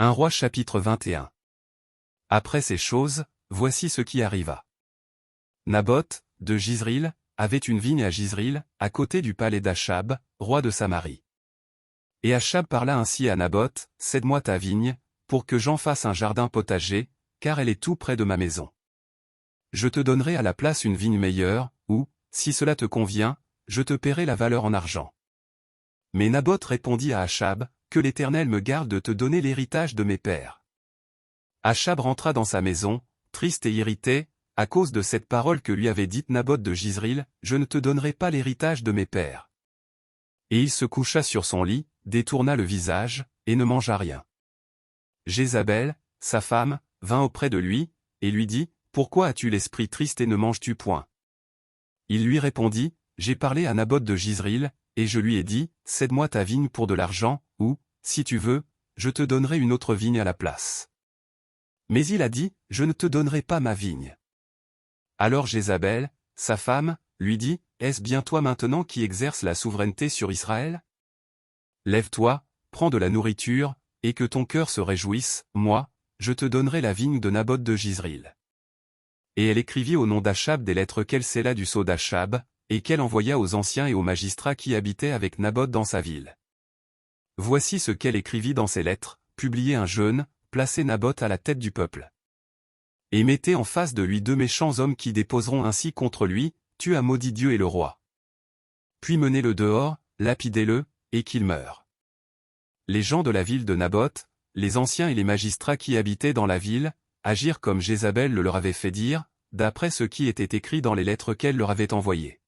1 Roi chapitre 21. Après ces choses, voici ce qui arriva. Naboth, de Jizril, avait une vigne à Jizril, à côté du palais d'Achab, roi de Samarie. Et Achab parla ainsi à Naboth, « Cède-moi ta vigne, pour que j'en fasse un jardin potager, car elle est tout près de ma maison. Je te donnerai à la place une vigne meilleure, ou, si cela te convient, je te paierai la valeur en argent. » Mais Naboth répondit à Achab, « Que l'Éternel me garde de te donner l'héritage de mes pères. » Achab rentra dans sa maison, triste et irrité, à cause de cette parole que lui avait dite Naboth de Jizril, « Je ne te donnerai pas l'héritage de mes pères. » Et il se coucha sur son lit, détourna le visage, et ne mangea rien. Jézabel, sa femme, vint auprès de lui, et lui dit, « Pourquoi as-tu l'esprit triste et ne manges-tu point ?» Il lui répondit, « J'ai parlé à Naboth de Jizril, et je lui ai dit, cède-moi ta vigne pour de l'argent, ou, si tu veux, je te donnerai une autre vigne à la place. » Mais il a dit, « Je ne te donnerai pas ma vigne. » Alors Jézabel, sa femme, lui dit, « Est-ce bien toi maintenant qui exerces la souveraineté sur Israël? Lève-toi, prends de la nourriture, et que ton cœur se réjouisse, moi, je te donnerai la vigne de Naboth de Jizril. » Et elle écrivit au nom d'Achab des lettres qu'elle scella du sceau d'Achab, et qu'elle envoya aux anciens et aux magistrats qui habitaient avec Naboth dans sa ville. Voici ce qu'elle écrivit dans ces lettres, publiez un jeûne, placez Naboth à la tête du peuple. Et mettez en face de lui 2 méchants hommes qui déposeront ainsi contre lui, tu as maudit Dieu et le roi. Puis menez-le dehors, lapidez-le, et qu'il meure. Les gens de la ville de Naboth, les anciens et les magistrats qui habitaient dans la ville, agirent comme Jézabel le leur avait fait dire, d'après ce qui était écrit dans les lettres qu'elle leur avait envoyées.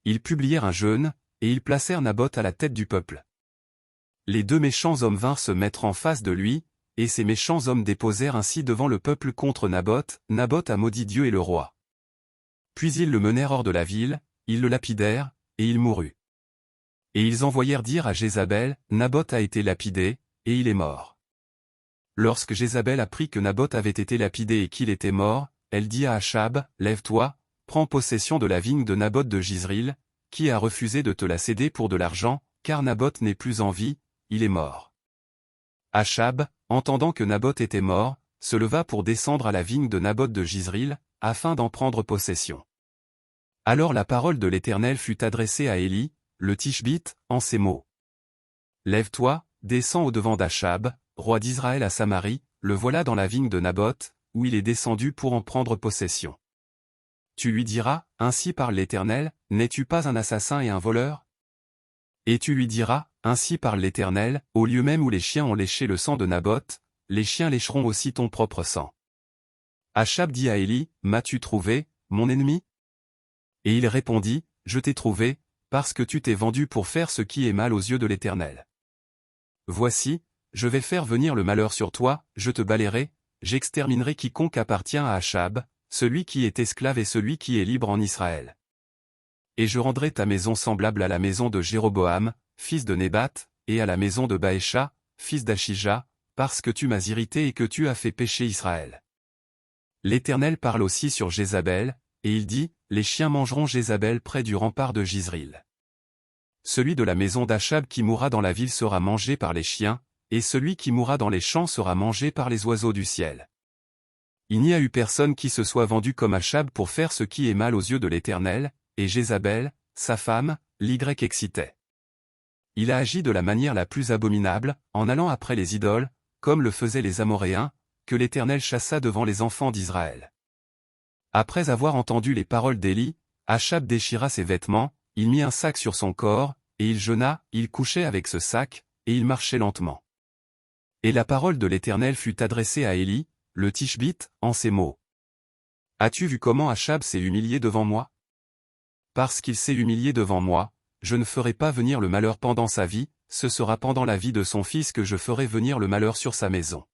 Ils publièrent un jeûne, et ils placèrent Naboth à la tête du peuple. Les 2 méchants hommes vinrent se mettre en face de lui, et ces méchants hommes déposèrent ainsi devant le peuple contre Naboth, « Naboth a maudit Dieu et le roi. » Puis ils le menèrent hors de la ville, ils le lapidèrent, et il mourut. Et ils envoyèrent dire à Jézabel, « Naboth a été lapidé, et il est mort. » Lorsque Jézabel apprit que Naboth avait été lapidé et qu'il était mort, elle dit à Achab, « Lève-toi, prends possession de la vigne de Naboth de Jizril, qui a refusé de te la céder pour de l'argent, car Naboth n'est plus en vie, il est mort. » Achab, entendant que Naboth était mort, se leva pour descendre à la vigne de Naboth de Jizril, afin d'en prendre possession. Alors la parole de l'Éternel fut adressée à Élie, le Tishbite, en ces mots. « Lève-toi, descends au-devant d'Achab, roi d'Israël à Samarie, le voilà dans la vigne de Naboth, où il est descendu pour en prendre possession. Tu lui diras, ainsi parle l'Éternel, n'es-tu pas un assassin et un voleur? Et tu lui diras, ainsi parle l'Éternel, au lieu même où les chiens ont léché le sang de Naboth, les chiens lécheront aussi ton propre sang. » Achab dit à Élie, « M'as-tu trouvé, mon ennemi? » Et il répondit, « Je t'ai trouvé, parce que tu t'es vendu pour faire ce qui est mal aux yeux de l'Éternel. Voici, je vais faire venir le malheur sur toi, je te balayerai, j'exterminerai quiconque appartient à Achab, celui qui est esclave et celui qui est libre en Israël. Et je rendrai ta maison semblable à la maison de Jéroboam, fils de Nébat, et à la maison de Baécha, fils d'Achija, parce que tu m'as irrité et que tu as fait pécher Israël. » L'Éternel parle aussi sur Jézabel, et il dit, « Les chiens mangeront Jézabel près du rempart de Jizril. Celui de la maison d'Achab qui mourra dans la ville sera mangé par les chiens, et celui qui mourra dans les champs sera mangé par les oiseaux du ciel. » Il n'y a eu personne qui se soit vendu comme Achab pour faire ce qui est mal aux yeux de l'Éternel, et Jézabel, sa femme, l'Y excitait. Il a agi de la manière la plus abominable, en allant après les idoles, comme le faisaient les Amoréens, que l'Éternel chassa devant les enfants d'Israël. Après avoir entendu les paroles d'Élie, Achab déchira ses vêtements, il mit un sac sur son corps, et il jeûna, il couchait avec ce sac, et il marchait lentement. Et la parole de l'Éternel fut adressée à Élie, le Tishbite, en ces mots. « As-tu vu comment Achab s'est humilié devant moi? Parce qu'il s'est humilié devant moi, je ne ferai pas venir le malheur pendant sa vie, ce sera pendant la vie de son fils que je ferai venir le malheur sur sa maison. »